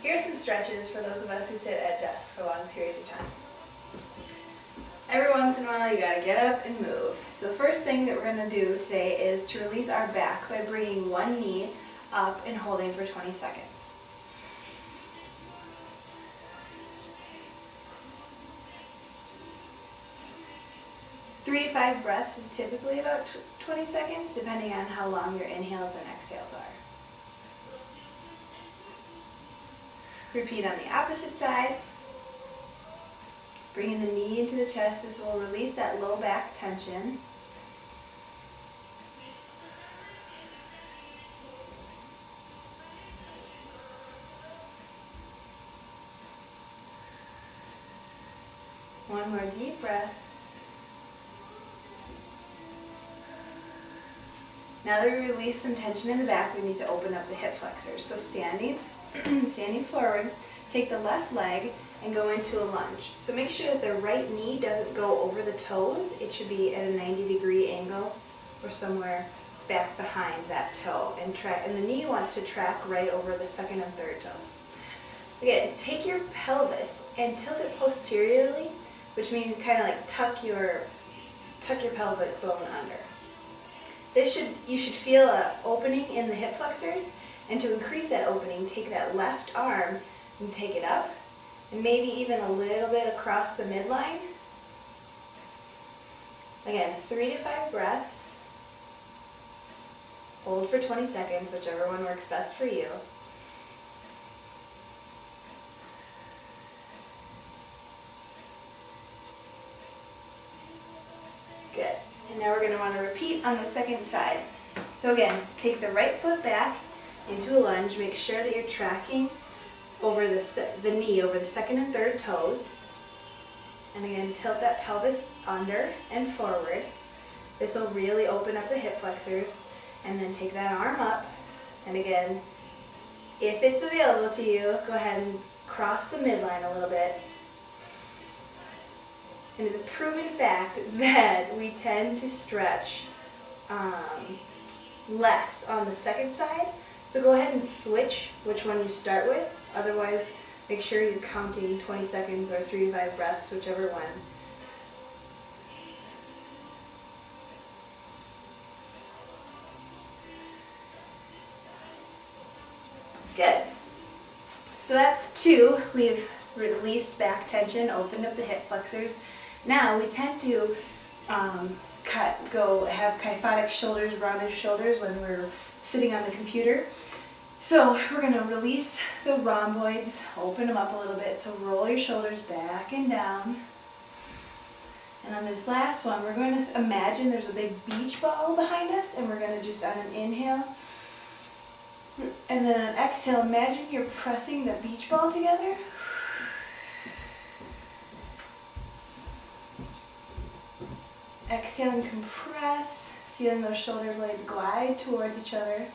Here are some stretches for those of us who sit at desks for long periods of time. Every once in a while you gotta get up and move. So the first thing that we're gonna do today is to release our back by bringing one knee up and holding for 20 seconds. Three to 5 breaths is typically about 20 seconds, depending on how long your inhales and exhales are. Repeat on the opposite side. Bringing the knee into the chest, this will release that low back tension. One more deep breath. Now that we release some tension in the back, we need to open up the hip flexors. So standing forward, take the left leg and go into a lunge. So make sure that the right knee doesn't go over the toes. It should be at a 90-degree angle or somewhere back behind that toe. And the knee wants to track right over the second and third toes. Again, take your pelvis and tilt it posteriorly, which means kind of like tuck your pelvic bone under. You should feel an opening in the hip flexors, and to increase that opening, take that left arm and take it up, and maybe even a little bit across the midline. Again, 3 to 5 breaths. Hold for 20 seconds, whichever one works best for you. Good. And now we're going to want to repeat on the second side. So again, take the right foot back into a lunge. Make sure that you're tracking over the knee, over the second and third toes. And again, tilt that pelvis under and forward. This will really open up the hip flexors. And then take that arm up. And again, if it's available to you, go ahead and cross the midline a little bit. And it's a proven fact that we tend to stretch less on the second side. So go ahead and switch which one you start with. Otherwise, make sure you're counting 20 seconds or 3 to 5 breaths, whichever one. Good. So that's 2. We've released back tension, opened up the hip flexors. Now we tend to have kyphotic shoulders, rounded shoulders when we're sitting on the computer. So we're going to release the rhomboids, open them up a little bit. So roll your shoulders back and down. And on this last one, we're going to imagine there's a big beach ball behind us, and we're going to just on an inhale, and then on an exhale, imagine you're pressing the beach ball together. Exhale and compress, feeling those shoulder blades glide towards each other.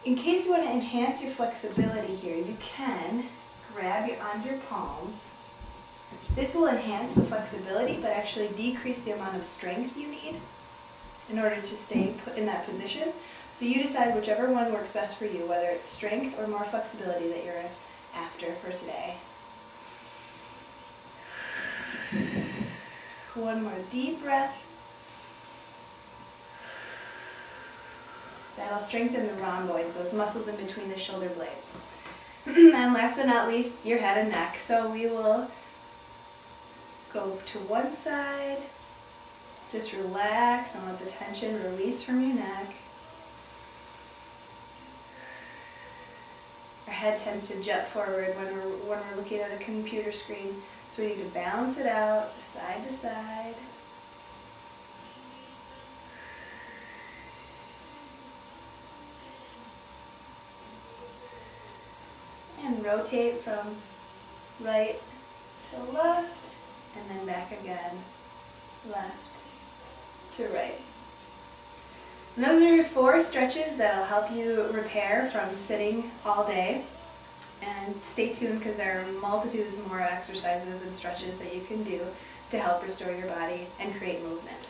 In case you want to enhance your flexibility here, you can grab onto your palms. This will enhance the flexibility, but actually decrease the amount of strength you need in order to stay put in that position. So you decide whichever one works best for you, whether it's strength or more flexibility that you're after for today. One more deep breath. That'll strengthen the rhomboids, those muscles in between the shoulder blades. And last but not least, your head and neck. So we will go to one side. Just relax and let the tension release from your neck. Our head tends to jut forward when we're looking at a computer screen, so we need to balance it out side to side. And rotate from right to left, and then back again, left to right. And those are your 4 stretches that'll help you repair from sitting all day. And stay tuned, because there are multitudes more exercises and stretches that you can do to help restore your body and create movement.